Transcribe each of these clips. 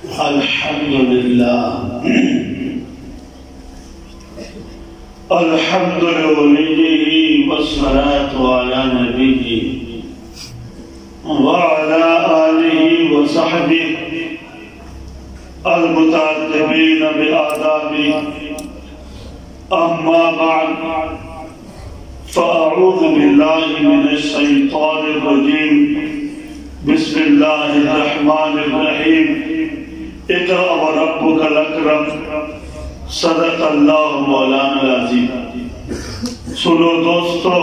الحمدللہ الحمد لوليه والصلاة على نبيه وعلى آله وصحبه المتعلقين بآدابه أما بعد فأعوذ بالله من الشيطان الرجيم بسم الله الرحمن الرحيم اقرأ وربك الأكرم صدق اللہ مولانا العظیم۔ سنو دوستو،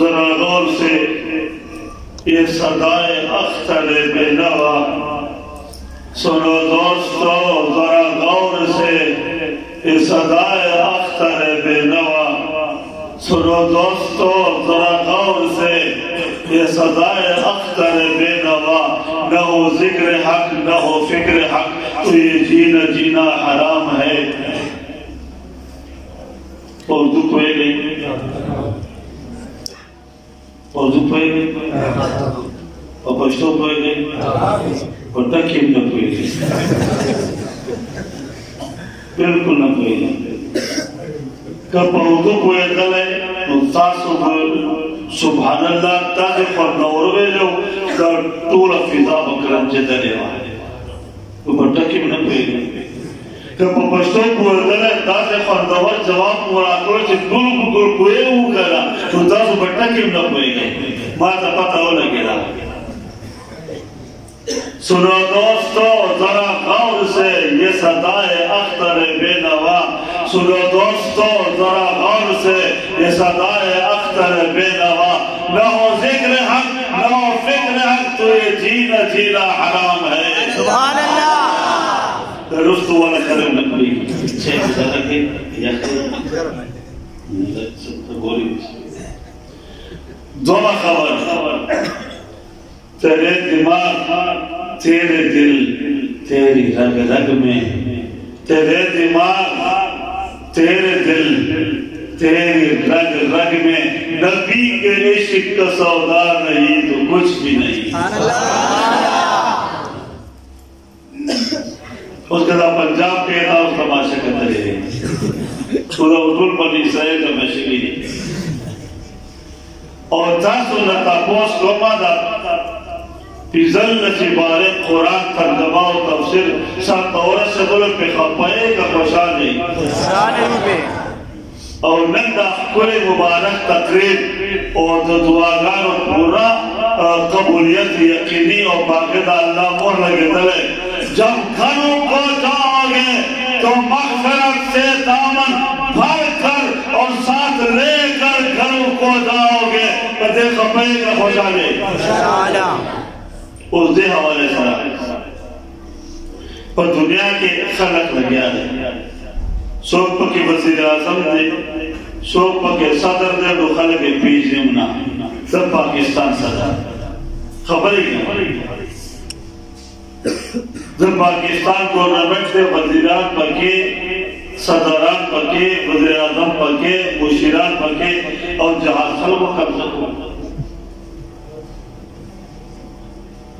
ذرا غور سے یہ صدائے اختر بے نوا، سنو دوستو ذرا غور سے یہ صدائے اختر بے نوا، سنو دوستو ذرا غور سے یہ صدائے اختر بے نوا، نہ ہو ذکر حق نہ ہو فکر حق تو یہ جینا جینا حرام ہے۔ اردو کوئے گئی اردو کوئے گئی اور پشتو کوئے گئی اور تکیم نہ کوئے گئی، بالکل نہ کوئے گئی۔ کب اردو کوئے گلے تاسو سبحان اللہ تاکہ پر نوروے جو طول فضا بکرم جدلے وائے تو بٹکی میں نہ کوئے گئے کہ پشتو کوئے دلے تاسے خواندوار جواب مراکڑ چی گل کوئے ہو کرا تو تاسو بٹکی میں نہ کوئے گئے ماتا پتہ ہو لگے رہا۔ سنو دوستو ذرا غور سے یہ صدائے اختر بے نوا، سنو دوستو ذرا غور سے یہ صدائے اختر بے نوا، نہ ہو ذکر حق نہ ہو فکر حق تو یہ جینا جینا حرام ہے۔ سبحان اللہ۔ رستو والا کرم نکلی شیخ صدقے یا خیر گولی دونہ خبر، تیرے دماغ تیرے دل تیری رگ رگ میں، تیرے دماغ تیرے دل تیری رگ رگ میں، نبی کے عشق کا سودا نہیں تو کچھ بھی نہیں۔ اس کے بعد پنجاب کے تھا اس تماشا کرتے رہے خدا اردول پنی سائے کا مشکلی اور تاسو نتا پوس کوما دا پیزل نچی بارے قرآن ترجمہ و تفسیر سب دورت سے بولے پہ خپائے کا خوشان نہیں اور نندہ کوئی مبارک تقریب اور دعاگان اور پورا قبولیت یقینی اور باقیدہ اللہ مور لگے دلے۔ جب گھروں کو جاؤ گے تو مغفرت سے دامن بھر کر اور ساتھ لے کر گھروں کو جاؤ گے تو دے خپائے کا خوشانے اس دے حوالے سارا پر دنیا کے خلق لگیا ہے۔ سوک پکی وزیر اعظم دے، سوک پکی صدر دے، دو خلق پیش نمنا سب پاکستان صدر خبری گیا جب پاکستان گورنمنٹ دے وزیران پکے، صدران پکے، وزیر اعظم پکے، مشیران پکے اور جہاز خلق قبضہ کو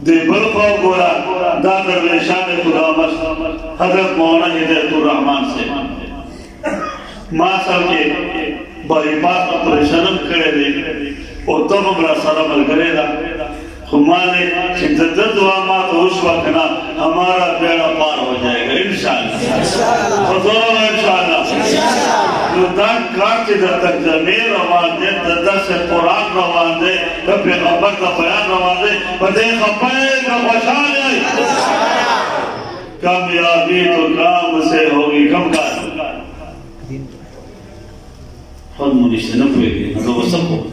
دے بلخو گورا دادر لیشان خدا مست حضرت مولانا ہدایت الرحمن سے ماسل کے باری بات اپریشنم کرے دے اور تب امرا سارا مل کرے دا ہمارے شدت دعا مات ہوش وقتنا ہمارا بیڑا پار ہو جائے گا انشاءاللہ حضور انشاءاللہ لدان کارتی در تک زمین روان دے در سے قرآن روان دے در پیغمبر کا بیان روان دے بدے خپائے کا خوشان ہے کامیابی تو کام سے ہوگی کم کار خود منشتے نہ پوئے گئے نہ وہ سب کو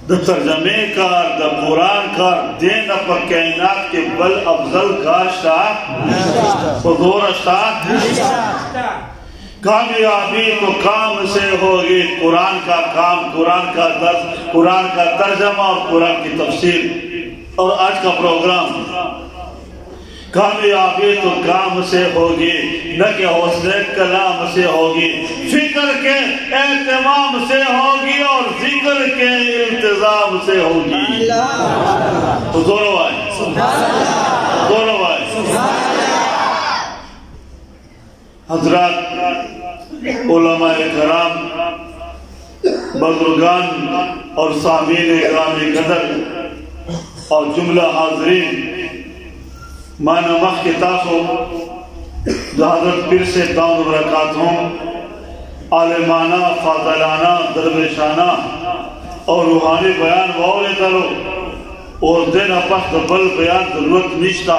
دا ترجمے کار دا قرآن کار دین اپا کائنات کے بل افضل کاشتا حضور اشتا کامیابی تو کام سے ہوگی قرآن کا کام، قرآن کا درس، قرآن کا ترجمہ اور قرآن کی تفسیر۔ اور آج کا پروگرام کامیابی تو کام سے ہوگی نہ کہ حوصلے کلام سے ہوگی، فکر کے اہتمام سے ہوگی اور ذکر کے التزام سے ہوگی۔ تو دونوں آئے، دونوں آئے۔ حضرات علماء کرام، بزرگان اور سامعین اکرام قدر اور جملہ حاضرین، مانا مخ کے تاسو جو حضرت پیر سے داؤں برکات ہوں، عالمانہ، فاضلانہ، درویشانہ اور روحانی بیان واؤلے کرو اور دن اپس دبل بیان ضرورت نشتا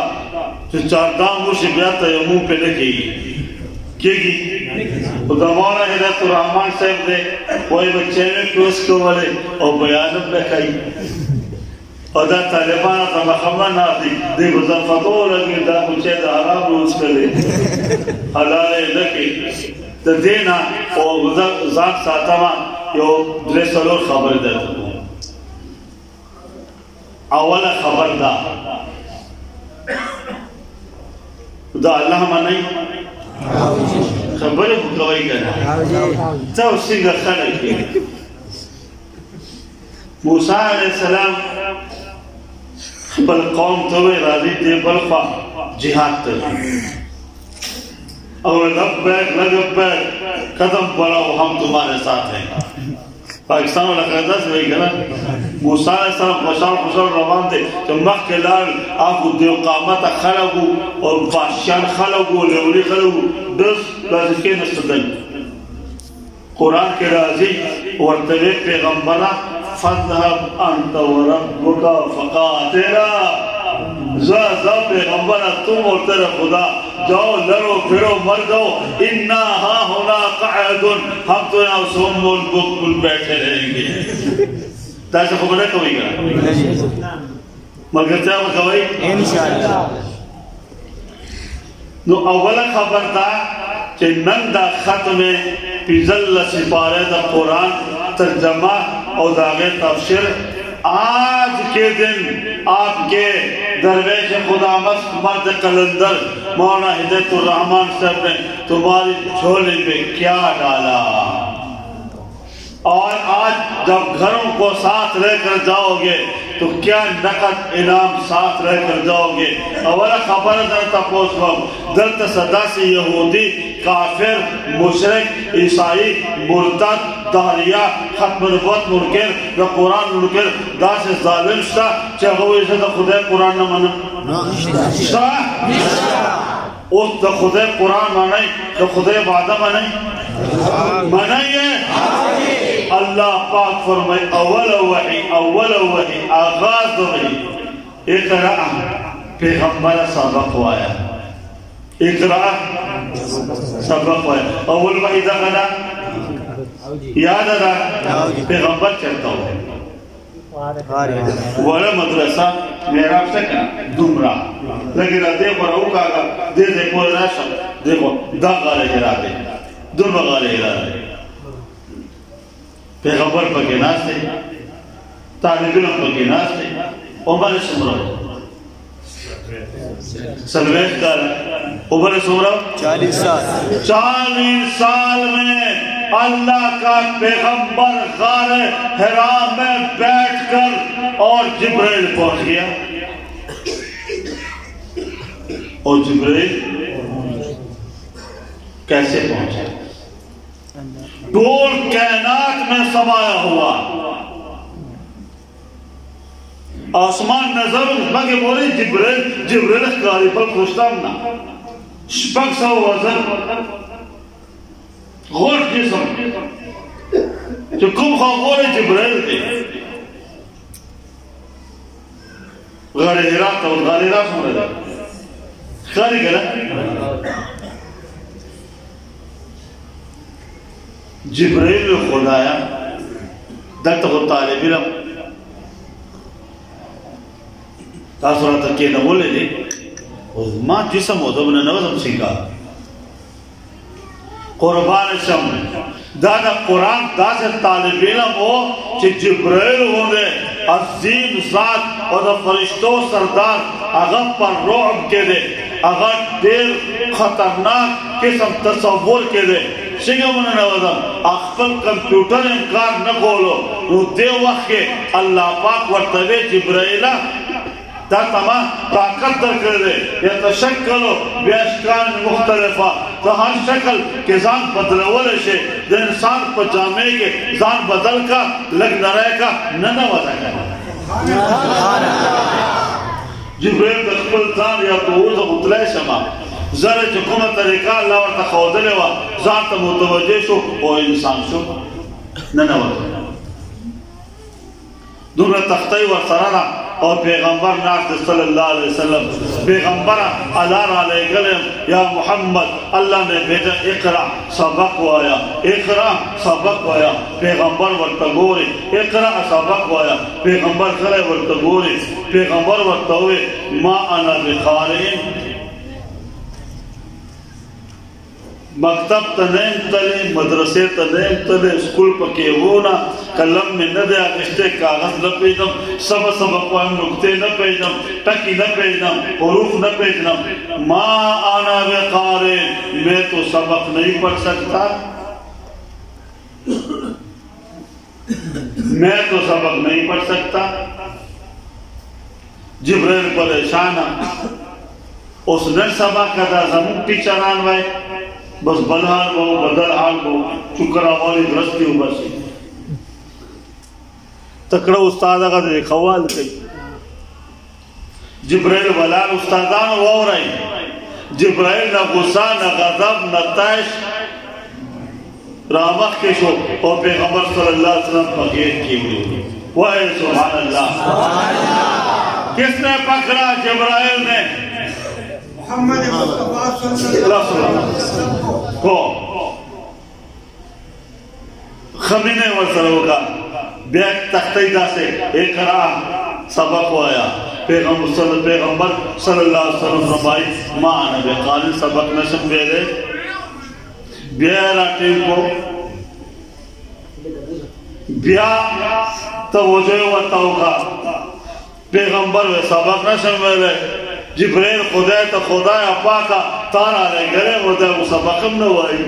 جو چاردام روشی بیان تیمون پہ لکھی کی خدا مولا ہدایت الرحمن صاحب دے وہی بچے میں پیوس کو والے اور بیانم لکھائی اور دا طالبان تا محمد ناتی دے گزر فتو لگی دا کچھے دا حرام روز کرے حلالے لکی دا دینا اور گزر ذات ساتما یو دلے سلور خبر دیتا ہوں۔ اولا خبر دا دا اللہ منائی خبر بکوائی کرنا تا اسی گا خلق کی موسیٰ علیہ السلام بل قوم توے راضی دے بلخوا جہاد تلے اور لبیک قدم بڑھاؤ ہم تمہارے ساتھ ہیں۔ پاکستان والا قیدہ سے وہی کہنا موسیٰ علیہ السلام خوشحال روان دے تو مخ کے لال آکو دیو قامت خلقو اور باشیان خلقو لیولی خلقو دس لازی کے نستدن قرآن کے راضی ورطوے پیغمبرہ فَذْهَبْ أَنْتَ وَرَبُّكَ فَقَاتِلَا زا پیغمبرہ تم اور تیرے خدا جاؤ لڑو پھرو مر جاؤ اِنَّا ہا ہونا قَعَدٌ ہم تو یہاں سوم ملک کل بیٹھے رہیں گے۔ تیسے خبر ہے کوئی گا مگر چاہے وہ کوئی انشاءاللہ نو اولا خبر دا کہ نندہ ختم پیزل سپارے دا قرآن ترجمہ اور داغے تفسیر آج کے دن آپ کے درویش خدا مرد قلندر مولانا ہدایت الرحمن صاحب نے تمہاری جھولی پہ کیا ڈالا اور آج جب گھروں کو ساتھ رہ کر جاؤ گے تو کیا نقد انعام ساتھ رہ کر جاؤ گے۔ اولا خبر درتا پوچھ گو درتا صدا سے یہودی کافر مشرک عیسائی مرتد دہریہ ختم نبوت منکر و قرآن منکر دا سے ظالم شتا چاہو اسے دا خدا قرآن نہ منا شتا اس دا خدا قرآن منائی دا خدا وعدہ منائی ہے اللہ پاک فرمائے اول وحی آغاز وحی اقرأ پیغمبر سبق ہوا ہے اقرأ سبق ہوا ہے اول وحی دخلا یاد رہا پیغمبر چلتا ہوا والا مدرسہ محراب سے کہا دمرا لیکن دیکھو رہو کہا دیکھو راشا دیکھو دا غالے گرا دے دن غالے گرا دے پیغمبر پاکی ناس تھے طالب علم پاکی ناس تھے عمر سمرہ سلویت دارا عمر سمرہ 40 سال میں اللہ کا پیغمبر غار حرا میں بیٹھ کر اور جبریل پہنچ گیا اور جبریل کیسے پہنچا دور کائنات میں سمایا ہوا آسمان نظر مگے بولی جبریل اخکاری پر خوشتام نا شپک سا وزن غور جسم جو کم خواہ جبریل دے غار حراق اور غار حراق ہوں رہا خاری گرہ جبریل خدایا دکتا خود طالب علم تاثرہ تکی نبولے دے ماں جسم ہو تو انہیں نوزم سکھا قربان شم دادا قرآن دا سے طالب علم ہو چھ جبریل ہوں دے عظیم ذات اور دا فرشتو سردار اغم پر روح کے دے اگر دیر خطرناک قسم تصور کے دے سنگا منہ نوزم اخفل کمپیوٹر امکار نکولو نو دے وقت کے اللہ پاک ورطوے جبرائیلہ تا تمام طاقت در کردے یتشکلو بیاشکان مختلفہ تو ہر شکل کے زان بدلول شے دے انسان پا جامعے کے زان بدل کا لگ نرائے کا ننوزا کرنا جبریل دخل زان یا تووز اطلع شما زر چکم طریقہ اللہ ورطا خودلے وا زان تا متوجہ شو او انسان شو ننوزا دونہ تختی و سرانا اور پیغمبر ناکت صلی اللہ علیہ وسلم پیغمبر علار علیہ گلم یا محمد اللہ نے بھیجا اقرا سبق وایا اقرا سبق وایا پیغمبر ورطگوری اقرا سبق وایا پیغمبر خلے ورطگوری پیغمبر ورطوے ما انا بخارین مکتب تنیم تلے مدرسے تنیم تلے اسکول پکیونا کلم میں نہ دے آگشتے کاغذ نہ پیجنم سب اقوام نکتے نہ پیجنم ٹکی نہ پیجنم حروف نہ پیجنم ما آنا بقارے میں تو سبق نہیں پڑھ سکتا میں تو سبق نہیں پڑھ سکتا جبریل پریشانا اس نے سبق کدا زمین ٹیچران وائے بس بلحال بو بدل حال بو چکر آوالی درستی ہو بسی تکڑا استاد آگا دے خوال کئی جبریل ولان استادان وہ رہی جبریل نہ غصہ نہ غضب نہ تیش رامخ کے شو اور پیغمبر صلی اللہ علیہ وسلم پاکیت کی ہوئی وہ ہے سبحان اللہ کس نے پکڑا جبرائیل نے محمد مصطفیٰ صلی اللہ علیہ وسلم کو خمینے وصلوں کا بیک تختیدہ سے ایک راہ سبق ہوا پیغمبر صلی اللہ علیہ وسلم رمائی ماں نبی قالل سبق نشن بیرے بیا راٹیم کو بیا توجہ و توقع پیغمبر و سبق نشن بیرے جبریل خدای تا خدای پاکا تارا لے گرے ودے وہ سبقم نوائی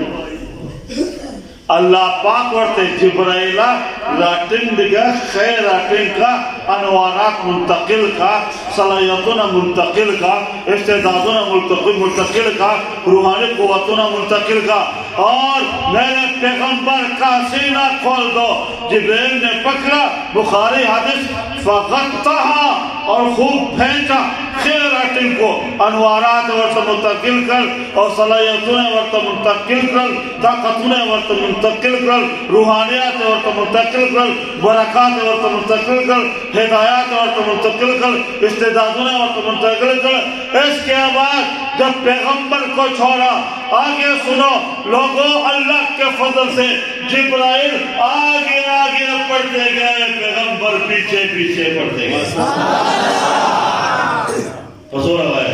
اللہ پاک ورتے جبرائیلہ راٹن دگا خیر راٹن کا انوارات منتقل کا صلاحیتنا منتقل کا استعدادنا منتقل کا روحانی قوتنا منتقل کا اور میرے پیغمبر کا سینہ کھول دو جبریل نے پکڑا بخاری حدیث فغطہا اور خوب پھینچا خیر راٹن کو انوارات ورطا منتقل کر اور صلاحیتنا ورطا منتقل کر طاقتنا ورطا منتقل کر روحانیات ورطا منتقل کر برکات ورطا منتقل کر ہدایات ورطا منتقل کر استعدادنا ورطا منتقل کر اس کے بعد جب پیغمبر کو چھوڑا آگے سنو لوگوں اللہ کے فضل سے جبرائیل آگے آگے پڑھتے گئے پیغمبر پیچھے پیچھے پڑھتے گئے حضور آئے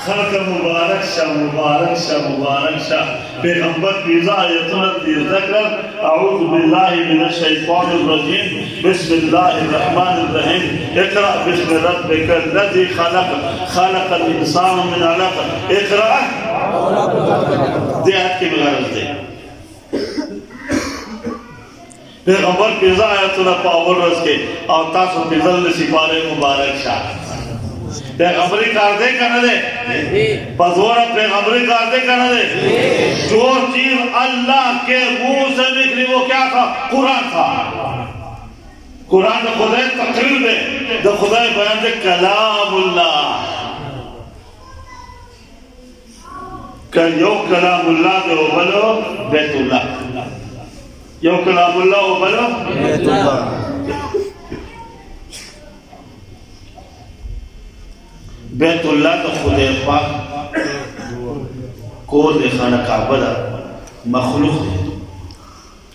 خلق مبارک شاہ مبارک شاہ مبارک شاہ پیغمبر پیزا آیتنا دیر ذکر اعوذ باللہ من الشیطان الرجیم بسم اللہ الرحمن الرحیم اقرأ بسم ربک الذی خلق خلق الانسان من علق اقرأ دے آیت کی بغرض دے پیغمبر پیزا آیتنا پاول رس کے اور تاسو پیزل سپارے مبارک شاہ پیغمبری کار دے کرنے دے بزورہ پیغمبری کار دے کرنے دے جو چیز اللہ کے منہ سے نکلی وہ کیا تھا قرآن تھا قرآن خدای تقریر دے جو خدای بیان دے کلام اللہ کہ یو کلام اللہ دے ہو بلو بیت اللہ یو کلام اللہ ہو بلو بیت اللہ بیت اللہ کا خدای پاک کور دے خانہ کعبہ دا مخلوق دے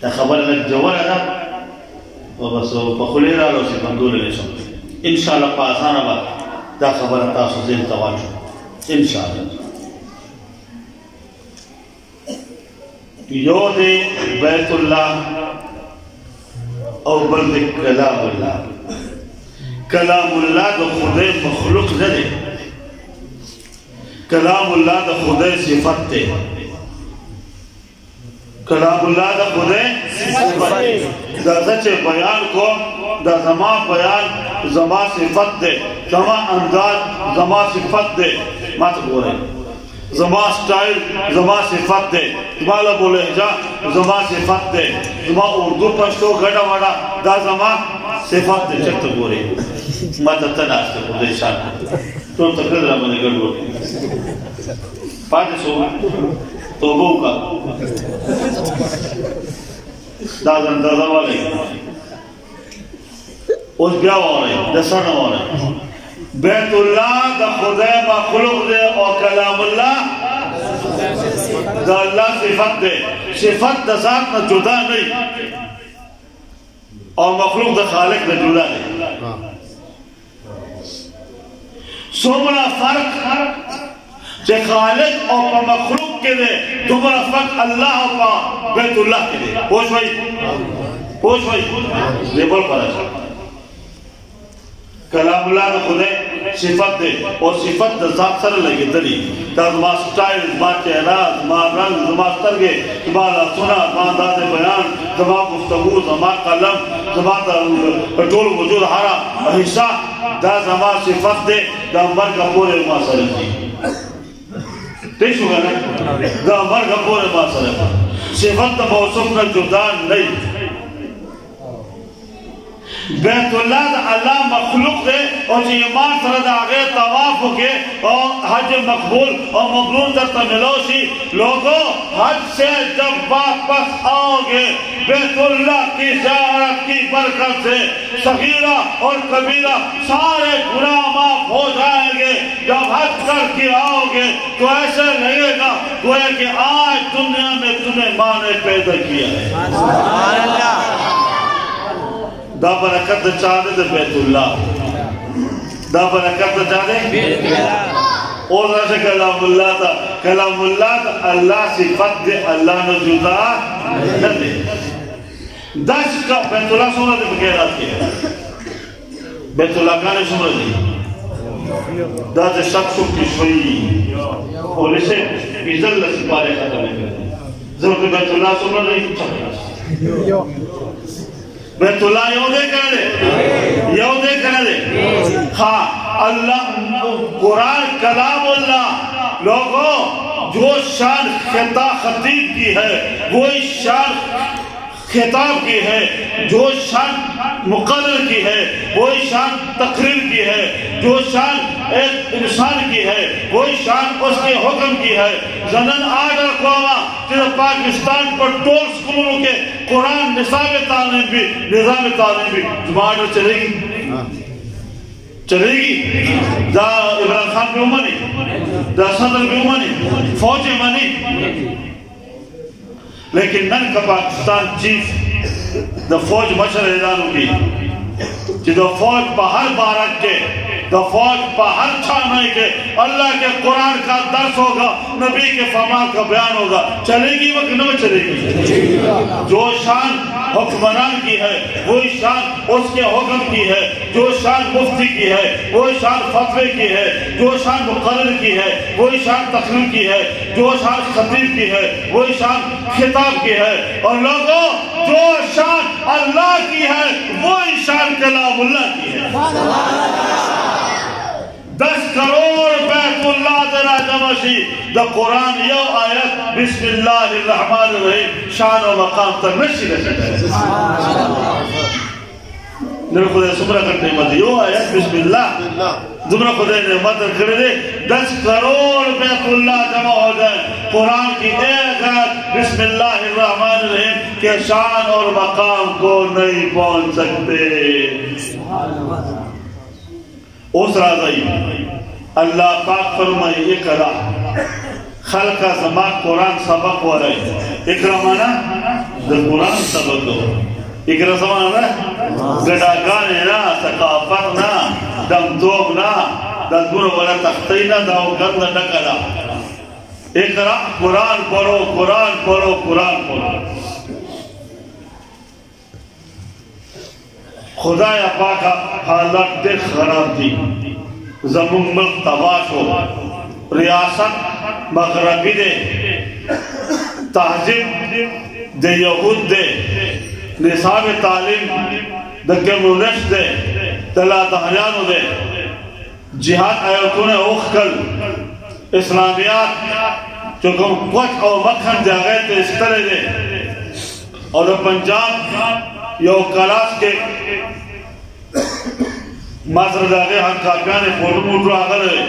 تا خبر لگ جوار دا بس پخلی را لو سی مندور لے سمجھے انشاءاللہ پاسانا با دا خبر تاسو زین تواجو انشاءاللہ یو دے بیت اللہ او بلد کلام اللہ کلام اللہ دا خدای مخلوق دے کلام اللہ دا خدای صفت تے کلام اللہ دا خدای صفت تے دا سچے بیان کو دا زما بیان زما صفت دے زما انداز زما صفت دے مات بول رہے زما سٹائل زما صفت دے زما لبو لہجہ زما صفت دے زما اردو پشتو گھڑا وڑا دا زما صفت دے چکتا بول رہے مات تناستے خدای شان تو تقرد رہا میں نے گھڑ بول رہے پاتے سو توبو کا دازن دازن والے اس بیا ہو رہے دسن ہو رہے بیت اللہ دا خدای مخلوق دے اور کلام اللہ دا اللہ صفت دے صفت دا ذات نہ جدا نہیں اور مخلوق دا خالق نہ جدا نہیں سومنا فرق جے خالق اور پا مخلوق کے دے دوبارہ فرق اللہ پا بیت اللہ کے دے پوچھ بھائی لیبل پر ہے کلام اللہ دا خدای صفت دے اور صفت دا ذات سر لگے دلی دا زما سٹائل زما چہرہ زما رنگ زما سرگے زما لاسونا زما انداز بیان زما گفتگو زما قلم زما ٹول وجود ہارا حصہ دا زما صفت دے دا مرگ پورے ما سر جی دیکھ ہوگا نا دا مرگ پورے ما سر صفت دا موصف نہ جدان نہیں بیت اللہ دا اللہ مخلوق دے اور جو ایمان سرد آگے طواف ہو کے اور حج مقبول اور مقبول در تملوشی لوگوں حج سے جب واپس آؤ گے بیت اللہ کی زیارت کی برکت سے صغیرہ اور کبیرہ سارے گناہ معاف ہو جائیں گے جب حج کر کے آؤ گے تو ایسے لگے گا گویا کہ آج دنیا میں تمہیں ماں نے پیدا کیا ہے سبحان اللہ دا برکت دا چاہدے دا بیت اللہ دا برکت دا چاہدے بیت اللہ اور راشا کلام اللہ دا اللہ صفت دے اللہ نے جدا نہ دے دس کا بیت اللہ سمرہ دے بکیرات کیا بیت اللہ کانے سمرہ دے دا دے شخصوں کی شوئی اور اسے ازل سپارے ختم ہے ضرورت بیت اللہ سمرہ دے چاہدے بیت اللہ یہودے کرنے دے ہاں اللہ قرآن کلام اللہ لوگوں جو شان خطیب کی ہے وہی شان خطاب کی ہے جو شان مقرر کی ہے وہی شان تقریر کی ہے جو شان ایک انسان کی ہے وہی شان اس کے حکم کی ہے زنن آج رکھواما کہ پاکستان پر ٹول سکولوں کے قرآن نظام تعلیم بھی زبان چلے گی دا عمران خان بھی امانی دا صدر بھی امانی فوج امانی لیکن نن کا پاکستان چیف دا فوج مشر اعلان ہوگی کہ دا فوج پا ہر بارک کے دا فوج پا ہر چھانے کے اللہ کے قرآن کا درس ہوگا نبی کے فرمان کا بیان ہوگا چلے گی وقت نہ چلے گی جو شان حکمران کی ہے وہی شان اس کے حکم کی ہے جو شان مفتی کی ہے وہی شان فتوے کی ہے جو شان مقرر کی ہے وہی شان تقریر کی ہے جو شان خطیب کی ہے وہی شان خطاب کی ہے اور لوگوں جو شان اللہ کی ہے وہی شان کلام اللہ کی ہے 10 کروڑ بیت اللہ درہ جمشی دا قرآن یو آیت بسم اللہ الرحمن الرحیم شان و مقام تک نشی رسل ہے نبی خدا سمرہ کرتے مدد یو آیت بسم اللہ دمرہ خدا نے مدد کرے دے 10 کروڑ بیت اللہ جمع ہو جائے قرآن کی ایک آیت بسم اللہ الرحمن الرحیم کہ شان اور مقام کو نہیں پہنچ سکتے اس راضی اللہ پاک فرمائے اقرا خلقہ زمان قرآن سبق ہو رہے اقرا مانا در قرآن سبق دو اقرا زمان گڑاگانے نا ثقافت نا دمدوب نا دور والا تختی نا داو گند نکلا اقرا قرآن پڑھو قرآن پڑھو قرآن پڑھو خدا یا پاک حالات دے خراب دی زمون ملک تباش ہو ریاست مغربی دے، تہذیب دے یہود دے، نصاب تعلیم دے کمیونسٹ دے، دلا دہریانو دے، جہاد آیتون اوخکل اسلامیات چکم کوچ او مکھن دے آگئے تے اس طرح دے، اور پنجاب یو کلاس کے مصر داغے ہم کاپیانے فوٹو موٹو آگل ہے،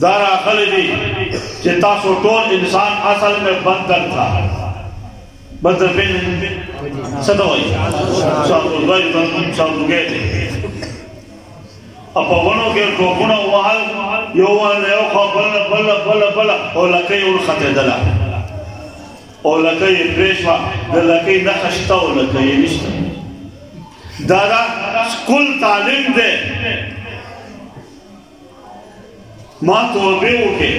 دارا آگل دی چتا سو ٹول انسان اصل میں بندر تھا، بندر پین صدا ہوئی شاہدو گئی شاہدو گئے تھے اپا ونو کے ٹوکونا وحل یو وحل یو خواہ بلا بلا بلا بلا اور لکے اور خطے دلا اور لکے پریشوا لکے نخشتا اور لکے نشتا دادا سکول تعلیم دے ماں توبے اٹھے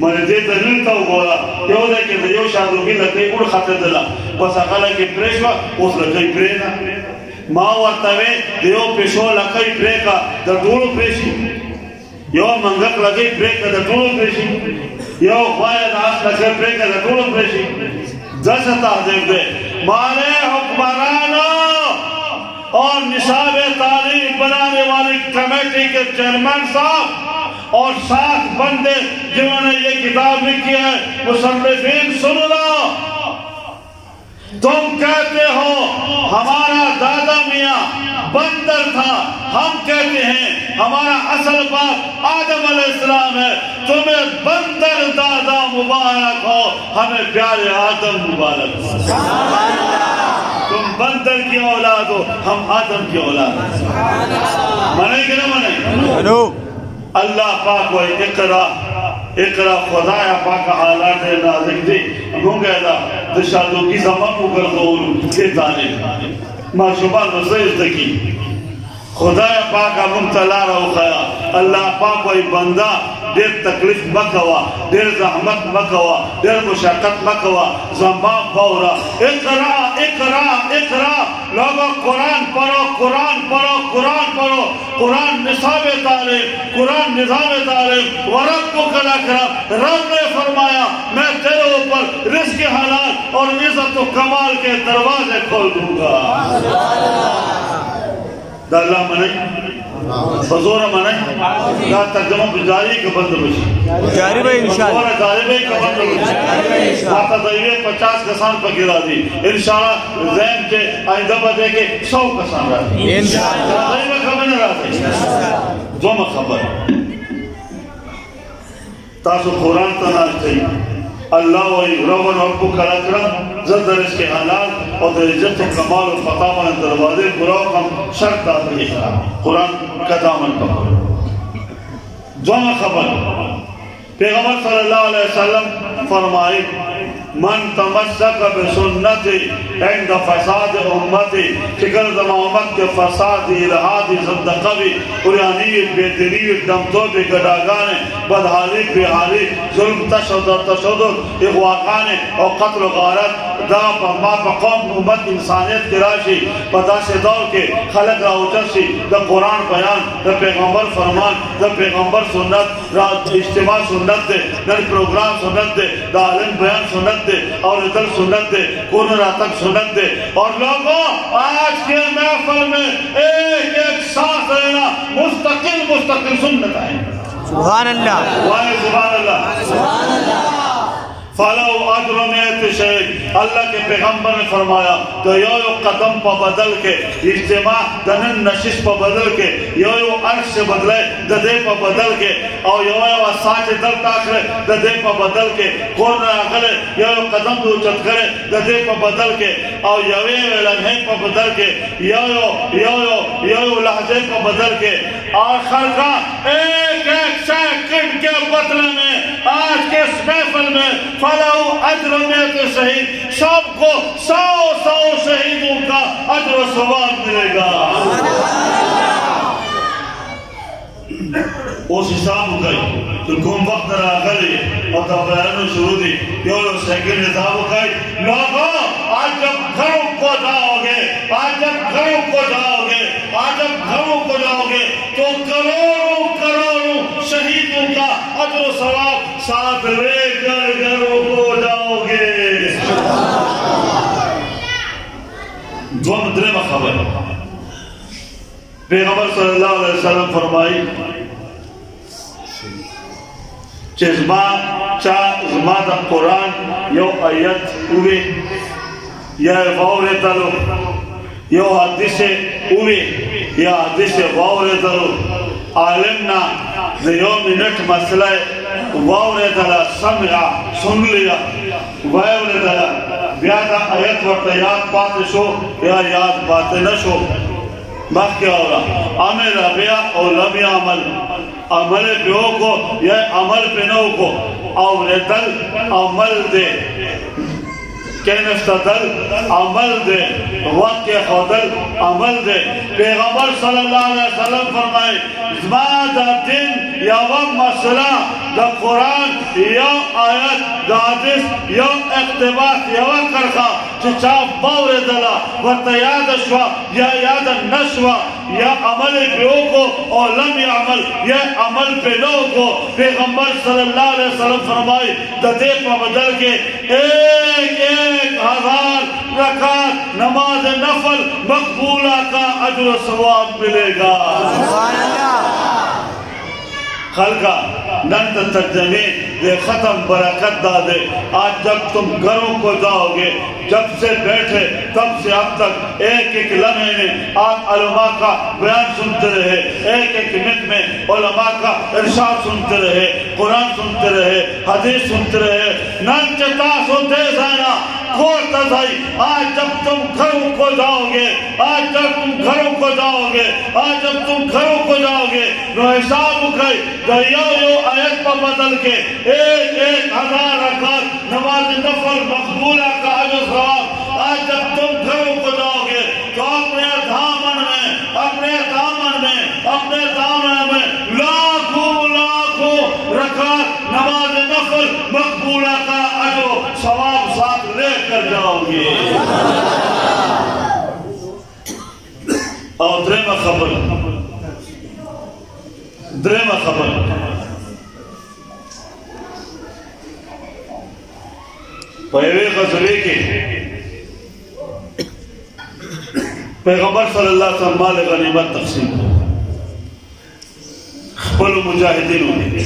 میں دے دلیل تاو گولا یو دے کہ دیو شادو کی لکے اور خطے دلا بس اقلا کی پریشوا اس لکے پرینا ماں ورطوے دیو پیشو لکے پریکا در دولو پریشی یو منگک لگے پریکا در دولو پریشی یو خواہ ناس لکے پریکا در دولو پریشی دس تحضیب دے مانے حکمرانو اور نصاب تعلیم بنانے والی کمیٹی کے چیئرمین صاحب اور 7 بندے جنہوں نے یہ کتاب لکھی ہے مصنفین سن لو، تم کہتے ہو ہمارا دادا میاں بندر تھا، ہم کہتے ہیں ہمارا اصل باپ آدم علیہ السلام ہے، تمہیں بندر دادا مبارک ہو، ہمیں پیارے آدم مبارک ہو، تم بندر کی اولاد ہو، ہم آدم کی اولاد ہو، منے کہ نہ منے؟ اللہ پاک وہ اقرا خدایا پاک حالات نازک دی مونگے دا دشادو کی زمان مگر دولو کے طالب ما شبان رسیز دکی خدایا پاکا ممتلا رہو خیا اللہ پاک وہی بندہ دیر تکلیف مکوا، دیر زحمت مکوا، دیر مشاقت مکوا، زمان پورا اقرا اقرا اقرا لوگو قرآن پڑھو قرآن پڑھو قرآن پڑھو، قرآن نصاب تعلیم، قرآن نظام تعلیم، وربک الاکرم، رب نے فرمایا میں تیرے اوپر رزق حلال اور عزت و کمال کے دروازے کھول دوں گا۔ دا اللہ منع بزور منع دا ترجمہ بجاری کا بند بشی جاری بھائی انشاءاللہ اور جاری کا بند بشی ماتا دائیوے 50 کسان پر گرا دی انشاءاللہ ذہن کے آئندہ بدے کے 100 کسان رہا دی انشاءاللہ دائیوے خبر نہ رہا دی دو مخبر تاسو قرآن تناج چاہیے اللہ وی رون ربک الاکرم زدر اس کے حالات اور در عزت و کمال و فتامہ دروازے براؤ ہم شرط داخلی قرآن کا دامن پکڑ دوما خبر پیغمبر صلی اللہ علیہ وسلم فرمائی من تمسک بسنتی عند فساد امتی فکر زمان امت کے فسادی الہادی زندقوی قرآنی بیدری دمتوبی گداگانے بدحالی بیحالی ظلم تشدد اغواقانے اور قتل و غارت دا ما پا قوم امت انسانیت کی راشی پدا سے دور کے خلق را اجرسی دا قرآن بیان دا پیغمبر فرمان دا پیغمبر سنت اجتماع سنت دے دا پروگرام سنت دے دا علم بیان سنت دے اور ادھر سنت دے کون راتک سنت دے اور لوگوں آج کے محفل میں ایک ایک ساتھ رہنا مستقل سنت آئے سبحان اللہ سبحان اللہ فَلَوْ أَدْرَمِيَتِ شَيْخ اللہ کے پیغمبر نے فرمایا تو یو قدم پا بدل کے اجتماع دنن نشش پا بدل کے یو عرش سے بدلے ددے پا بدل کے اور یو ساچ دل تاکرے ددے پا بدل کے کون رہا کرے یو قدم دو چت کرے ددے پا بدل کے اور یو لمحے پا بدل کے یو لحظے پا بدل کے آخر کا ایک سیکنڈ کے بدلے میں آج کے اس محفل میں فَلَوْ أَجْرَمِيَتِ شہید سب کو 100 شہیدوں کا اجر و ثواب ملے گا اس حساب ہو گئی تو کم وقت رہا گلی اور تب بیانوں شروع دی یو سیکنڈ حساب ہو گئی لوگوں آج جب گھروں کو جاؤ گے آج جب گھروں کو جاؤ گے آج جب گھروں کو جاؤ گے تو کروڑوں شہیدوں کا اجر و ثواب ساتھ لے کر گھروں کو جاؤ گے. دوم درم خبر پیغمبر صلی اللہ علیہ وسلم فرمائی چه زما دا قرآن یو آیت ہوئے یا غور دلو یو حدیث ہوئے یا حدیث غور دلو عالمنا دیو منٹ مسئلہ غور دلو سمعا سن لیا غور دلو بیادا آیت وقت یاد پاتے شو یا یاد پاتے نشو بات کیا ہو رہا عمل ربیع اور لم عمل عمل پیو کو یا عمل پینو کو اور دل عمل دے کینستدل عمل دے وقت خودل عمل دے. پیغمبر صلی اللہ علیہ وسلم فرمائے زما دا دن یا وقت مسئلہ دا قرآن یا آیت دا حدیث یا اقتباس یا کرخا چچا باور دلا وقت یاد شوا یا یاد نشوا یا عمل پیو کو اور لم عمل یا عمل پیلو کو پیغمبر صلی اللہ علیہ وسلم فرمائے دا دیکھ بدل کے ایک 1000 رکعت نماز نفل مقبولہ کا اجر و ثواب ملے گا. خلقہ ننت ترجمے دے ختم برکت دا دے. آج جب تم گھروں کو جاؤ گے جب سے بیٹھے تب سے اب تک ایک ایک لمحے میں آپ علماء کا بیان سنتے رہے, ایک ایک منٹ میں علماء کا ارشاد سنتے رہے, قرآن سنتے رہے, حدیث سنتے رہے. نن چتا سنتے زائنا کھوڑ تزائی. آج جب تم گھروں کو جاؤ گے آج جب تم گھروں کو جاؤ گے آج جب تم گھروں کو جاؤ گے نو حساب اکھائی یو آیت پر بدل کے ایک 1000 رکعت نماز نفل مقبولہ کا اجر ثواب. آج جب تم گھروں کو جاؤ گے تو اپنے دامن میں لاکھوں رکعت نماز نفل مقبولہ کا اجر ثواب ساتھ لے کر جاؤ گے. اور درم خبر پہلے غزوے کے پیغمبر صلی اللہ علیہ وسلم مال غنیمت تقسیم خپل مجاہدین ہوئے.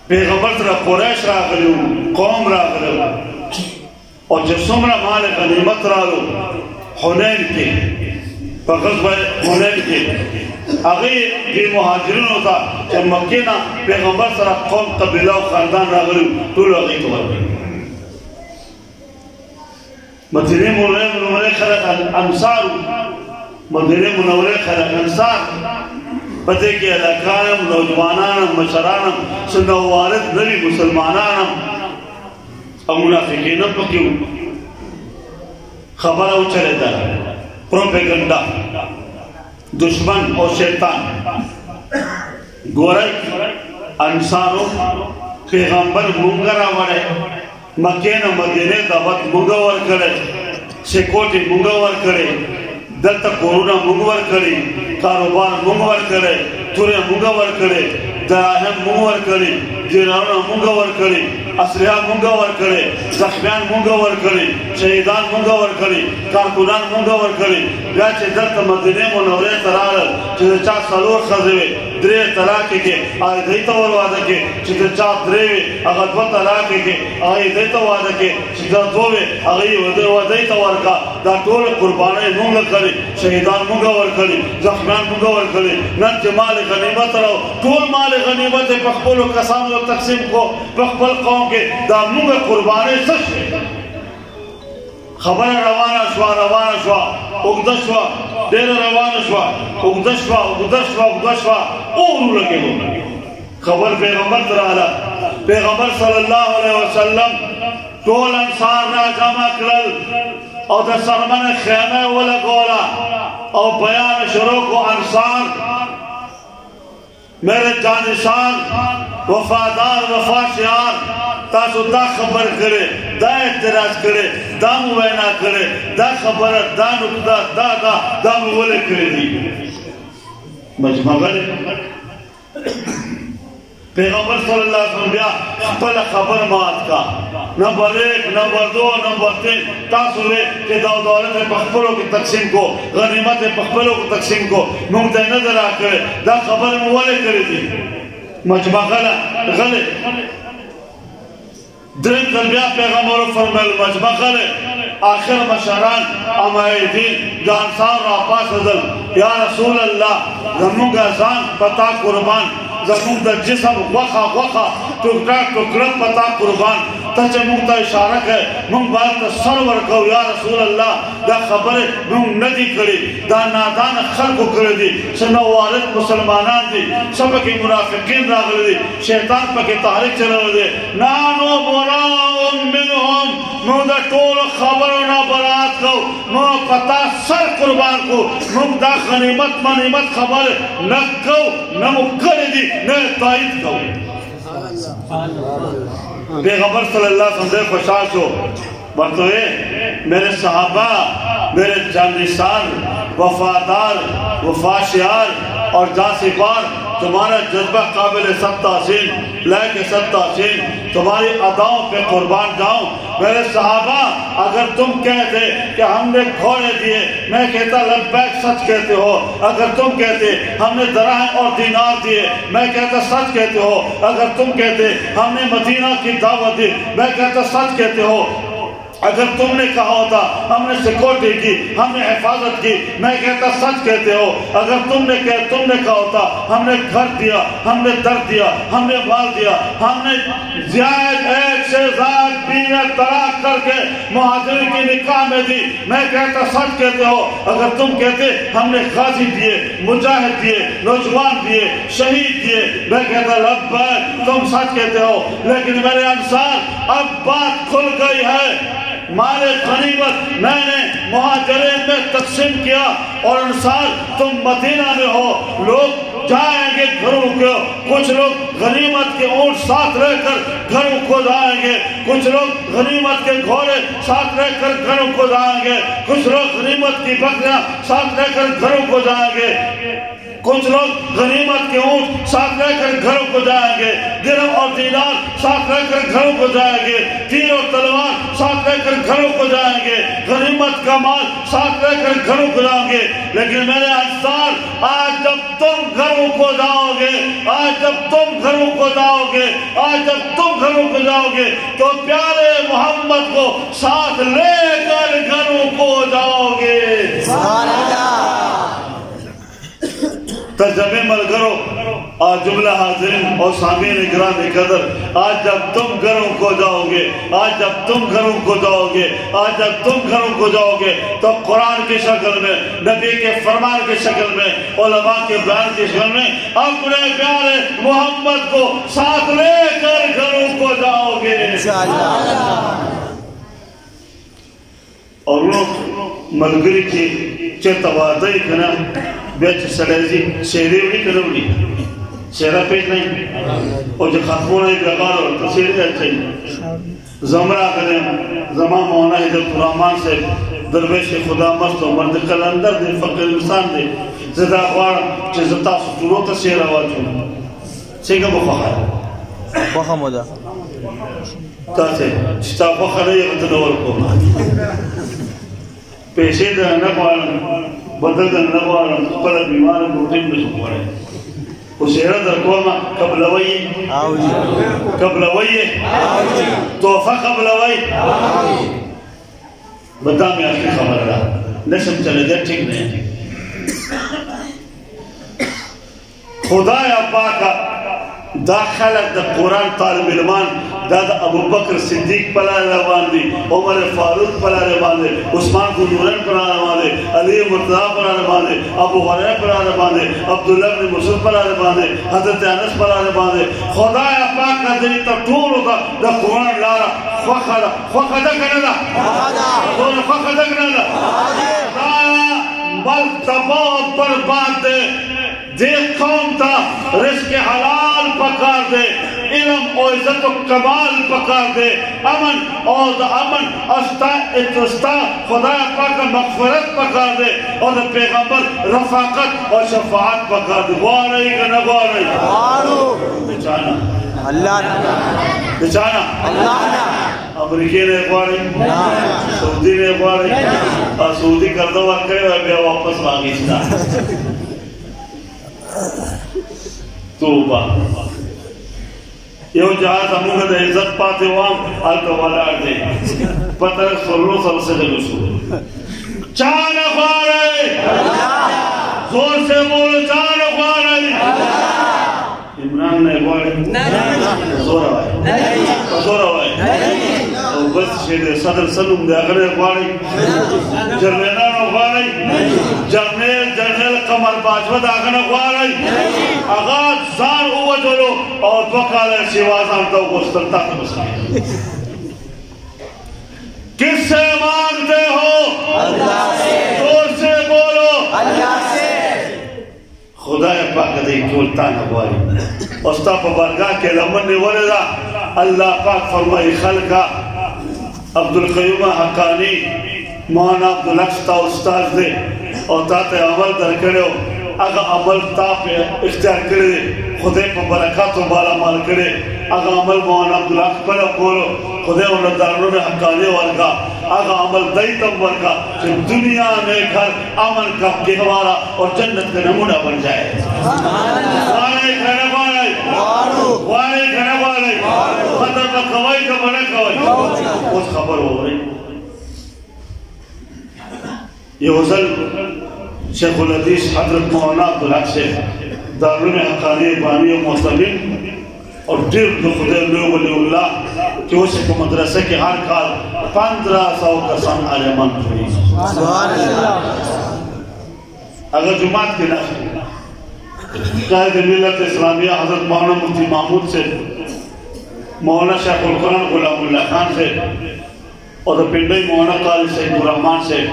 پیغمبر صلی اللہ قریش راغلو قوم راغلو اور جسمرہ مال غنیمت راغلو حنین کے غزوہ حنین کے آگئی یہ مہاجرین ہوتا کہ مکینہ پیغمبر صلی اللہ قوم قبیلہ و خاندان راغلو طول آگئی تو آگئی. مدینہ منورے خلق انصار مدینہ منورے خلق انصار پتے کہ علاقانم نوجوانانم مشرانم سنوارد نبی مسلمانانم اب منافقینم پکیوں خبر ہو چلے دا پروپیگنڈا دشمن اور شیطان گورک انسانوں پیغمبر منگرہ وڑے مکین مدینہ دعوت منگور کرے سیکوٹی منگور کرے دلتا کورونا منگور کرے کاروبار منگور کرے تورے منگور کرے دراہم منگور کرے جیرانہ منگور کرے اسلحہ منگور کرے زخمیان منگور کرے شہیدان منگور کرے کارکنان منگور کرے بیا چھ دلتا مدینہ منورے ترارل چھ چاہ سالور خزوے درے طلاقے کے آئی دیتا وروادہ کے چھ چاہ دریوے اگر دو طلاقے کے آئی دیتا وادہ کے چھ دووے آئی دیتا ورکا دا طول قربانے منگ کرے شہیدان منگور کرے زخمیان منگور کرے نن چھ مال غنیمت رہو طول مال غنیمت پخبل و کسان و تقسیم کو پخبل قوم کے دا منگ قربانے سچ خبر روانہ شوا اگدش شوا دیر روانہ شوا اگدش شوا اونو لگے ہو خبر پیغمبر ترہلا پیغمبر صلی اللہ علیہ وسلم طول انسار نا جمع کرل اور دا سرمن خیمہ والا گولا اور بیان شروع کو انسار میرے جانشان وفادار وفاشیار تاسو دا خبر کرے دا اعتراض کرے دا موینا کرے دا خبر دا نکدہ دا مویلے کرے دی مجمع گلے پیغمبر صلی اللہ علیہ وسلم بیا پل خبر مات کا نمبر 1 نمبر 2 نمبر 3 تاثرے کہ دولت پخپلوں کی تقسیم کو غنیمت پخپلوں کی تقسیم کو ممتع نظر آکر دا خبر مولے کری دی مجمع غلے درم دربیا پیغمبر فرمائل مجمع غلے آخر مشاران امائدین جانسان راپاس حضر یا رسول اللہ زمون کا ازان پتا قربان زمون دا جسم وخا ٹکڑا پتا قربان تچے مونتا اشارہ ہے مونگ بارتا سرور کہو یا رسول اللہ دا خبر مونگ ندی کری دا نادان خلقو کری دی سنوارت مسلمانان دی سبکی منافقین راغل دی شیطان پاکی تحریک چلو دی نانو براؤن منہم مونگ دا طول خبرنا برات کہو مونگ پتا سر قربان کو مونگ دا غنیمت خبر نکو نمو کری دی نئے تائید کہو پیغمبر صلی اللہ علیہ وسلم خوشحال ہو بطوئے میرے صحابہ میرے جانشان وفادار وفاشیار اور جانسپار تمہارا جذبہ قابل سب تحسین لائق سب تحسین تمہاری اداؤں پہ قربان جاؤں میرے صحابہ اگر تم کہتے کہ ہم نے گھوڑے دیے میں کہتا لبیک سچ کہتے ہو اگر تم کہتے ہم نے درہم اور دینار دیے میں کہتا سچ کہتے ہو اگر تم کہتے ہم نے مدینہ کی دعوت دی میں کہتا سچ کہتے ہو اگر تم نے کہا ہوتا ہم نے سیکورٹی کی ہم نے حفاظت کی میں کہتا سچ کہتے ہو اگر تم نے کہا ہوتا ہم نے گھر دیا ہم نے در دیا ہم نے مال دیا ہم نے زیاد 1 سے زیاد بیویاں طلاق کر کے مہاجرین کی نکاح میں دی میں کہتا سچ کہتے ہو اگر تم کہتے ہم نے غازی دیے مجاہد دیے نوجوان دیے شہید دیے میں کہتا لبیک تم سچ کہتے ہو لیکن میرے انصار اب بات کھل گئی ہے مال غنیمت میں نے مہاجرین میں تقسیم کیا اور انصار تم مدینہ میں ہو لوگ جائیں گے گھروں کو کچھ لوگ غنیمت کے اونٹ ساتھ رہ کر گھروں کو جائیں گے کچھ لوگ غنیمت کے گھوڑے ساتھ رہ کر گھروں کو جائیں گے کچھ لوگ غنیمت کی بکریاں ساتھ رہ کر گھروں کو جائیں گے کچھ لوگ غنیمت کے اونٹ ساتھ رہ کر گھروں کو جائیں گے درہم اور دینار ساتھ رہ کر گھروں کو جائیں گے تیر اور تلوار ساتھ رہ کر گھروں کو جائیں گے غنیمت کا مال ساتھ رہ کر گھروں کو جائیں گے لیکن میرے انصار آج جب تم گھروں کو جاؤ گے آج جب تم گھروں کو جاؤ گے آج جب تم گھروں کو جاؤ گے تو پیارے محمد کو ساتھ لے کر گھروں کو جاؤ گے سبحان اللہ ترجمے ملگرو آج جملہ حاضرین اور سامعین اکرام قدر آج جب تم گھروں کو جاؤ گے آج جب تم گھروں کو جاؤ گے آج جب تم گھروں کو جاؤ گے تو قرآن کی شکل میں نبی کے فرمان کی شکل میں علماء کے بیان کی شکل میں اپنے پیارے محمد کو ساتھ لے کر گھروں کو جاؤ گے اور لوگ ملگری کی چتوادائی کنا بیچ سلیزی شیری ہوئی کنوڑی شیرہ پیٹ نہیں اور جو ختمون ایک لگار اور تصویر ہے چاہیے زمرہ کریں زمان مونا ہے جب قرآن سے درویش خدا مست و مرد قلندر دے فقر انسان دے زدہ خوار چیزتا سطورو تصویر آواز ہوں سیگا بخواہ بخواہ مدہ تاسے چتا بخواہ نہیں اتنور کو پیشے دے نبوالن بدل دے نبوالن قلب بیمار بروٹین میں سکوارے اسیرہ در کوما قبلوئی قبلوئی توفہ قبلوئی بدا میں آخری خبر رہا نشم چلے دے ٹھیک نہیں خدا یا پاکا دا خلق دا قرآن طالب علمان دا ابو بکر صدیق پلا روان دی عمر فاروق پلا روان دی عثمان قدورن پلا روان دی علی مرتضی پلا روان دی ابو حریرہ پلا روان دی عبداللہ بن مسعود پلا روان دی حضرت انس پلا روان دی خدا پاک کا دنی تا طول ہوتا دا قرآن لارا خوخدا کندا خوخدا کندا دا مرتبہ برباد دے دیکھ قوم تا رزق حلال پکار دے علم و عزت و کمال پکار دے امن اور امن استا خدا پاک مغفرت پکار دے اور پیغمبر رفاقت اور شفاعت پکار دے گوارئی کا نگوارئی بچانا اللہ بچانا اللہ امریکی نے گوارئی سعودی نے گوارئی اور سعودی کردہ وقت ہے بیا واپس مانگیستا توبہ یو جہاز ہمونگا دا عزت پاتے وام آلتا والار دے پتر صلو صلو سے دلو سو چانا خوارے زور سے بولو چانا خوارے عمران نے خوارے زور آوائے بس شید صدر سلوم دے اگر خوارے جرنیلانو خوارے جرنیل قمر باجود آگنا خوارے آغاز زار ہوا جلو اور بقال ایسی وازان تو گستر تک مسئلہ کس سے مانگتے ہو اللہ سے زور سے بولو اللہ سے خدا پاک دے کولتا نبواری استا پا برگاہ کے لمن نے ولدہ اللہ پاک فرمائی خلقہ عبدالقیوم حقانی مولانا عبدالعقص استاذ دے اور تاتے عمل در کرے ہو اگا عمل تا پہ اختیار کرے خدے پہ برکات و بالا مال کرے اگا عمل مولانا عبدالعقص پر کولو خدے انہوں دارنوں نے حقانی ورکا اگا عمل دیتم ورکا کہ دنیا میں گھر امن کا گہوارا اور جنت کا نمونہ بن جائے وارے کھنے والے خطر کا قوائی کا بڑے قوائی اس خبر ہو رہی یہ غزل شیخ الحدیث حضرت مولانا عبدالعقص سے دارالعلوم حقانی بانی و محتمل اور دیر دو خدای ولی اللہ کہ اسے کو مدرسے کے ہر کال 1500 کسان عالمان ہوئی اگر جماعت کی نفس قائد ملت اسلامیہ حضرت مولانا مفتی محمود سے مولانا شیخ القرآن غلام اللہ خان سے اور پنڈی مولانا قالی سید الرحمن سے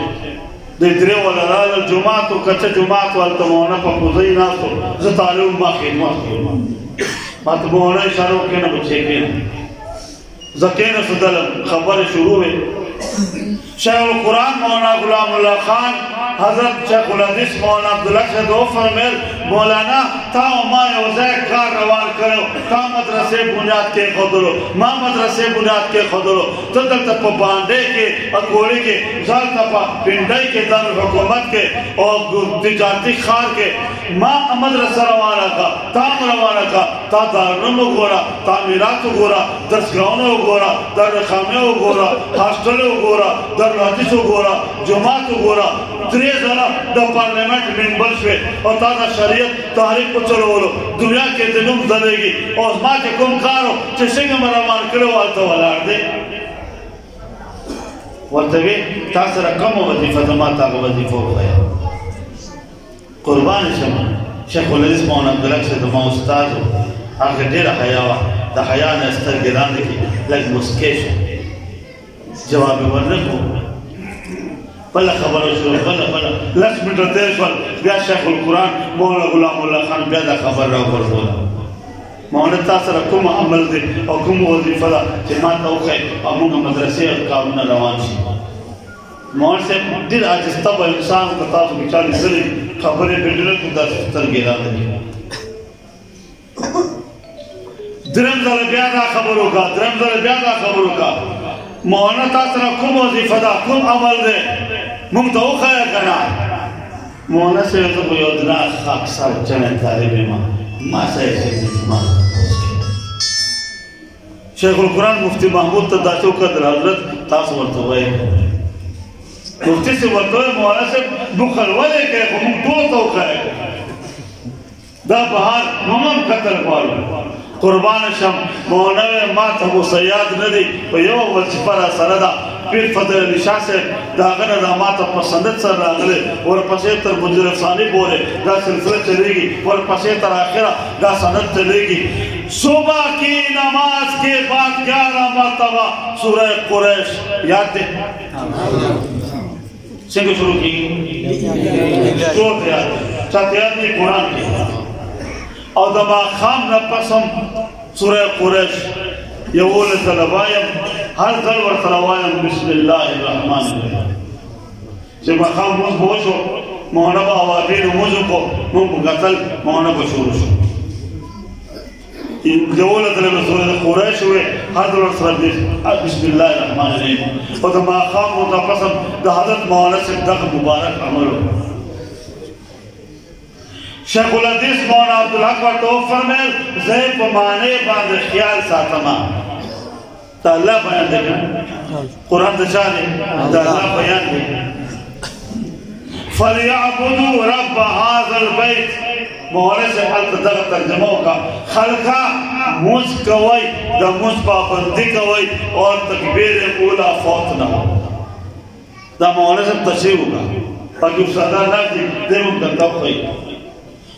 دیدرے والا رال جماعت و کچھ جماعت والتا مولانا پا پوزئی ناسو زتالون ما خدمات کی بات مولانا اشاروں کے نا بچے کے نا زکین صدلم خبر شروع ہے شیخ القرآن مولانا غلام اللہ خان حضرت شیخ الحدیث مولانا عبدالعقص دو فرمیل مولانا تا امائے وزیق کار روان کرو تا مدرسے بنیاد کے خودلو ما مدرسے بنیاد کے خودلو تو دلتا پا باندے کے اکوڑی کے زالتا پا پنڈائی کے دار حکومت کے اور تجارتی خار کے ما مدرسہ روانہ کا تام روانہ کا تا دارنمو گورا تعمیراتو گورا درسگاؤنو گورا در رخامیو گورا ہاسٹلو گورا در حدیثو گورا جماعتو گورا تری زنا دا پارلیمنٹ منبر شوے اور تازہ شریعت تحریک کو چلو بولو دنیا کے دنوں دلے گی اور اس ماں کے کم کارو چسنگ مرامان کرو آلتا والار دے ورطوی تاثر کم وظیفہ دماتا کو وظیفہ ہو گیا قربان شیخ الحدیث مولانا عبدالعقص سے دماغ استاد ہو آخر دیر حیاوہ دا حیاء نے استر گران کی لگ مسکیش جواب ورنک ہو بلا خبر شروع بلا لکھ منٹر دیش پر بیا شیخ القرآن مولانا غلام اللہ خان بیا دا خبر رہو پر بولا مولانا تاثر کم عمل دے اور کم وظیفہ دا جماعت اوکھے امونگا مدرسے اور کامنا روان شی مولانا سے دل آجستا با انسان کو تاثر بچالی سلی خبریں بیٹھنے کو دا ستر گیرا دے درم زر بیادا خبروں کا درم زر بیادا خبروں کا مولانا تاثر کم وظیفہ دا کم عمل دے ممتعو خیر کنا مولانا سے تو کوئی ادنا خاک سار چنے طالب ما سے ایسے دیمان شیخ القرآن مفتی محمود تداتو قدر حضرت تاثر ورطوئے مفتی سے ورطوئے مولانا سے بخلوالے کے ممتعو تو خیر دا بہار ممم قتل پالو قربان شم مولانا مات ابو سیاد ندی و یو وظیفہ سردا پیر فضل علی شاہ سے داغن دامات پسندت سر راغلے اور پسے تر منظر افسانی بولے دا سلسلہ چلے گی اور پسے تر آخرہ دا سند چلے گی صبح کی نماز کے بعد 11 مرتبہ سورہ قریش یاد دے سنگو شروع کی شروع دے چاہتیات نہیں قرآن کی اور دبا خام نپسم سورہ قریش یقول طلبائیم ہر ذل و طلبائیم بسم اللہ الرحمن الرحیم سے مقام موز بوشو محنب آوازین موزو کو من قتل محنب شورشو یقول طلبائیم سورہ قریش ہوئے ہر ذل و طلبائیم بسم اللہ الرحمن الرحیم اور دبا خام نپسم دا حضرت مولانا صدق مبارک عملو شیخ الحدیث مولانا عبدالحق و توفر میں زیب مانے باند خیال ساتما تا اللہ بیان دے گا قرآن دے چاہے تا اللہ بیان دے گا فَلْيَعْبُدُوا رَبَّ هَذَا الْبَيْتِ مولانا سے حلق در ترجموں کا خلقہ موز کوئی دا موز پابندی کوئی اور تکبیر اولا فوت نہ ہو دا مولانا سے تشریح ہوگا تاکہ صدا نہ دے ممکن ہوئی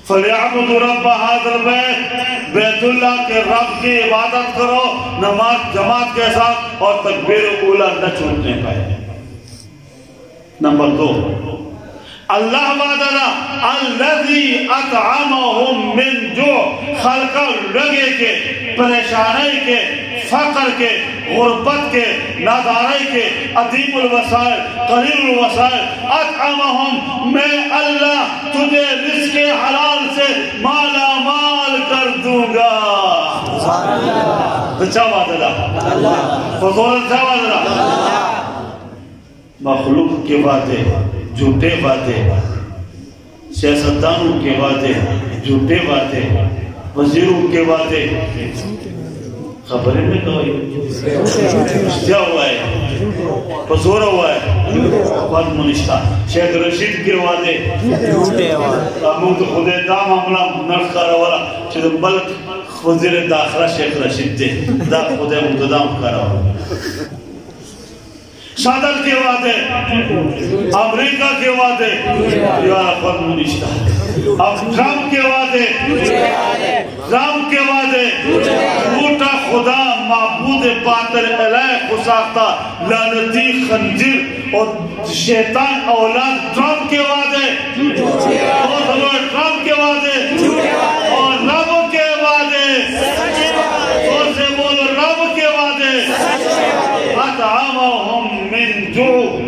فَلْيَعْبُدُوا رَبَّ هَذَا الْبَيْتِ بیت اللہ کے رب کی عبادت کرو نماز جماعت کے ساتھ اور تکبیر اولا نہ چھوٹنے پائے نمبر 2 اللہ وعدنا الذی اطعمہم من جوع خلقہ لگے کے پریشانی کے فقر کے غربت کے ناداری کے عدیم الوسائل قلیل الوسائل اطعمہم میں اللہ تجھے رزق حلال سے مالا مال کر دوں گا اچھا وعدنا فضول اچھا وعدنا مخلوق کے باتیں جھوٹے باتیں سیاستدانوں کے باتیں جھوٹے باتیں وزیروں کے باتیں خبریں میں کوئی کیا ہوا ہے بزور ہوا ہے بہت منشتہ شیخ رشید کے وعدے آمون تو خود دا معاملہ نرخ کارا والا شیخ بلک وزیر داخلہ شیخ رشید دے دا خود مقدام کارا والا صدر کے وعدے امریکہ کے وعدے یا خود منشتہ اب ٹرمپ کے وعدے ٹرمپ کے وعدے جھوٹا خدا معبود باطل الہ خساختہ لعنتی خنجر اور شیطان اولاد ٹرمپ کے وعدے ٹرمپ کے وعدے اور رب کے وعدے اور سے بولو رب کے وعدے اطعمہم من جوع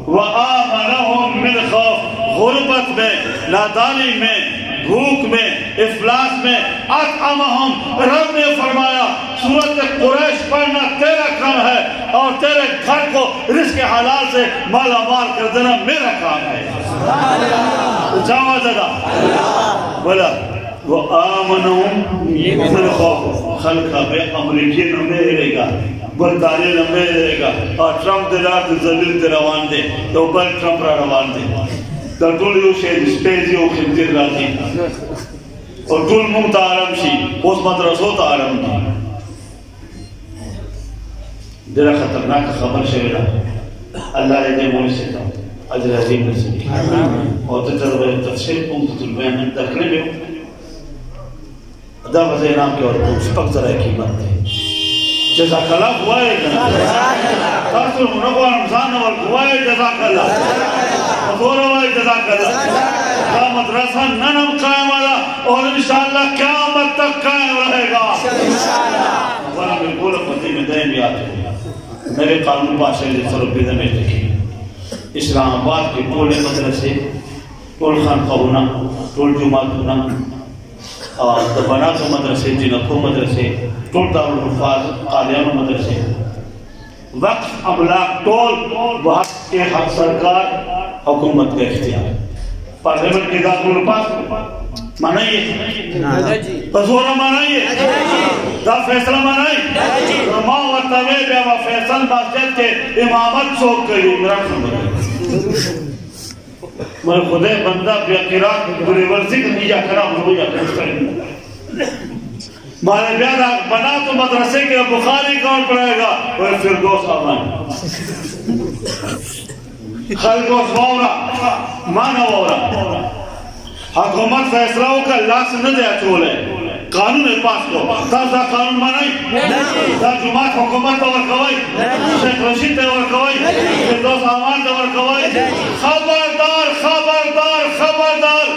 وآمنہم من خوف غربت میں نادانی میں بھوک میں افلاس میں اطعمہم رب نے فرمایا سورت قریش پڑھنا تیرا کام ہے اور تیرے گھر کو رزق حلال سے مالا مال کر دینا میرا کام ہے جاوہ زدہ بولا وآمنہم من خوف خلقہ بے امریکی نمے رہے گا برطانیہ نمے رہے گا اور ٹرمپ دے رات زلیل دے روان دے تو بل ٹرمپ را روان دے در طول یو شید سپیزی و خنزیر راتی اور طول ممتا آرام شی اس مدرسو تا آرام دی دیرا خطرناک خبر شویرہ اللہ دے مولی سے تا اجر عظیم رسلی اور تجربہ تفسیر امتت البین میں تکرے میں دا وزی نام کے اور سپک ذرا کی بات ہے جزاک اللہ ہوائے تاثر منقوع رمضان اور ہوائے جزاک اللہ حضور ہوائے جزاک اللہ کا مدرسہ ننم قائم والا اور انشاءاللہ قیامت تک قائم رہے گا وانا بالکل پتی میں دائم یاد ہے میرے قانون باشر نے سربیدہ میں لکھی اسلام آباد کے پولے مدرسے ٹول خان قونا ٹول جماعتونا بنات مدرسے جنکو مدرسے ٹول دارالحفاظ قادیان مدرسے وقف املاک ٹول وقت کے حق سرکار حکومت کا اختیار پارلیمنٹ کے دارالحفاظ مانائیے حضورہ مانائیے دا فیصلہ مانائیے رما و طویب و فیصل مسجد کے امامت چوک کری میرا خبر میں خودے بندہ بیقرات بری ورزی کا نیا کرا ہوں یا کریں مارے بیادہ بنا تو مدرسے کے بخاری کون پڑھائے گا وہ فردوس آمان خلقوس وورا مانا وورا حکومت فیصلہ ہو کہ اللہ سے نہ دیا چولے قانون پاس کو دا قانون مانائی دا جماعت حکومت اور کوئی شیخ رشید اور کوئی فردوس آمان اور کوئی خبردار خبردار خبردار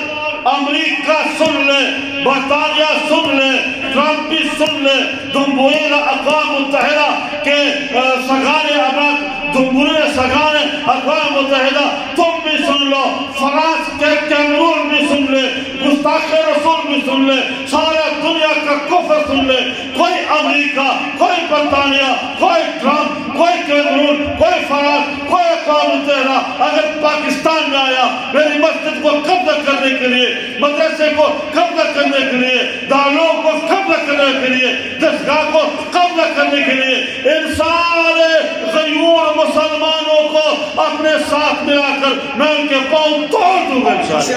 امریکہ سن لے، برطانیہ سن لے، ٹرمپ بھی سن لے، جمہوریہ اقوام متحدہ کے سگانے ابد، جمہوریہ سگانے اقوام متحدہ تم بھی سن لو، فرانس کے کیمرون بھی سن لے، گستاخ رسول بھی سن لے، سارے دنیا کا کفر سن لے، کوئی امریکہ، کوئی برطانیہ، کوئی ٹرمپ، کوئی کیمرون، کوئی فرانس، کوئی اقوام متحدہ اگر پاکستان میں آیا میری مسجد کو قبضہ کرنے کے لیے، مدرسے کو قبضہ کرنے کے لیے، دارالعلوم کو قبضہ کرنے کے لیے، دستگاہ کو قبضہ کرنے کے لیے، ان سارے غیور مسلمانوں کو اپنے ساتھ ملا کر میں ان کے پاؤں توڑ دوں گا انشاءاللہ۔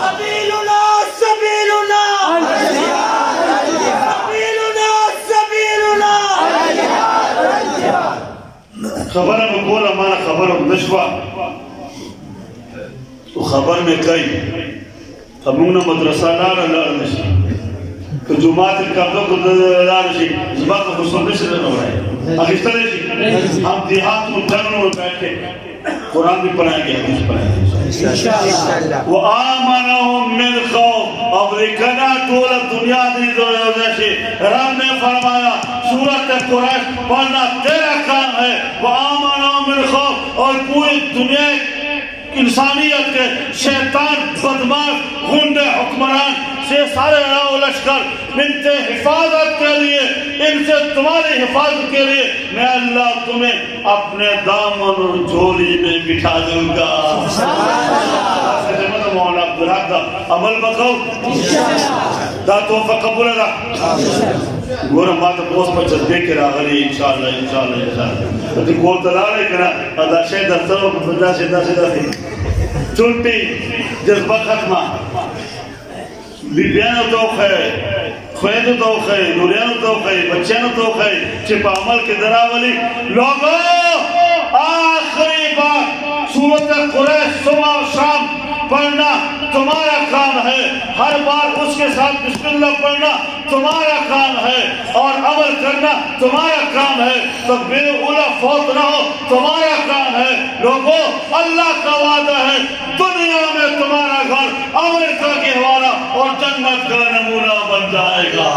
سبیلنا سبیلنا سبیلنا سبیلنا خبر میں بولا مانا خبر نشوا تو خبر میں کئی ہمون مدرسہ لارا نشی تو جماعت القبضہ کو لارا نشی زباق کو خصوص نشی رہنا ہو رہا ہے اخیستہ نشی ہم دیہات میں جنگوں میں بیٹھ کے قرآن بھی پڑھائیں گے حدیث پڑھائیں گے وَآمَنَهُمْ مِنْ خَوْفٍ امریکنا دولت دنیا دی دوشی رب نے فرمایا سورت قریش پڑھنا تیرا کام ہے وَآمَنَهُمْ مِنْ خَوْفٍ اور پوری دنیا انسانیت کے شیطان بدماش غنڈے حکمران سے سارے راو لشکر ان سے حفاظت کے لیے ان سے تمہاری حفاظت کے لیے میں اللہ تمہیں اپنے دامن اور جھولی میں بٹھا دوں گا مولانا عبدالحق دا عمل بکو دا توفہ قبول دا گورا ماتا دوست پر جذبے کے راغلی انشاءاللہ انشاءاللہ انشاءاللہ تو کول تلالے کنا ادا شہد در سرو مفردہ شہدہ شہدہ تھی چلٹی جذبہ ختمہ بیبیانو توخ ہے خویدو توخ ہے نوریانو توخ ہے بچیانو توخ ہے چپا عمل کے دراولی لوگو آخری بات سورت قریش صبح و شام پڑھنا تمہارا کام ہے ہر بار اس کے ساتھ بسم اللہ پڑھنا تمہارا کام ہے اور عمل کرنا تمہارا کام ہے تکبیر اولا فوت نہ ہو تمہارا کام ہے لوگوں اللہ کا وعدہ ہے دنیا میں تمہارا گھر امریکہ کے حوالہ اور جنت کا نمونہ بن جائے گا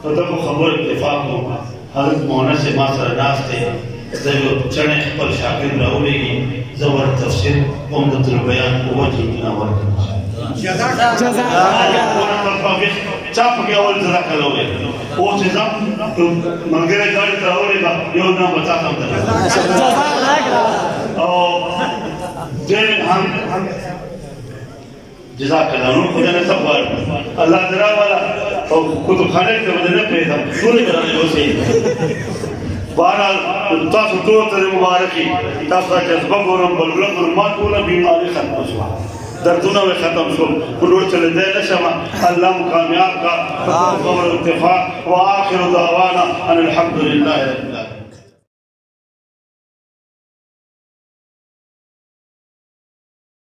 تو تب خبر اتفاق ہوگا حضرت مولانا سے ماسر ناس تھے زیور چڑھے پر شاکر رہو لے گی زور تفسیر عمدت البیان وجہ ناور چاپ کے اول جزا کلو گے وہ چیزاں تو منگرے گاڑی رہو لے گا یہ نام بچاتا ہوں اور جیل ہم جزاک اللہ خدا نے سب بار اللہ درہ والا اور کتب خانے کے مدنہ پیدا سوری کرانے ہو سے بہرحال تاسو طور تر مبارکی تاسو جذبہ گورم بلبلن درمان کولا بیماری ختم شوا دردونہ میں ختم شو کلور چلے دے نشما اللہ کامیاب کا قبر اتفاق وآخر دعوانا ان الحمدللہ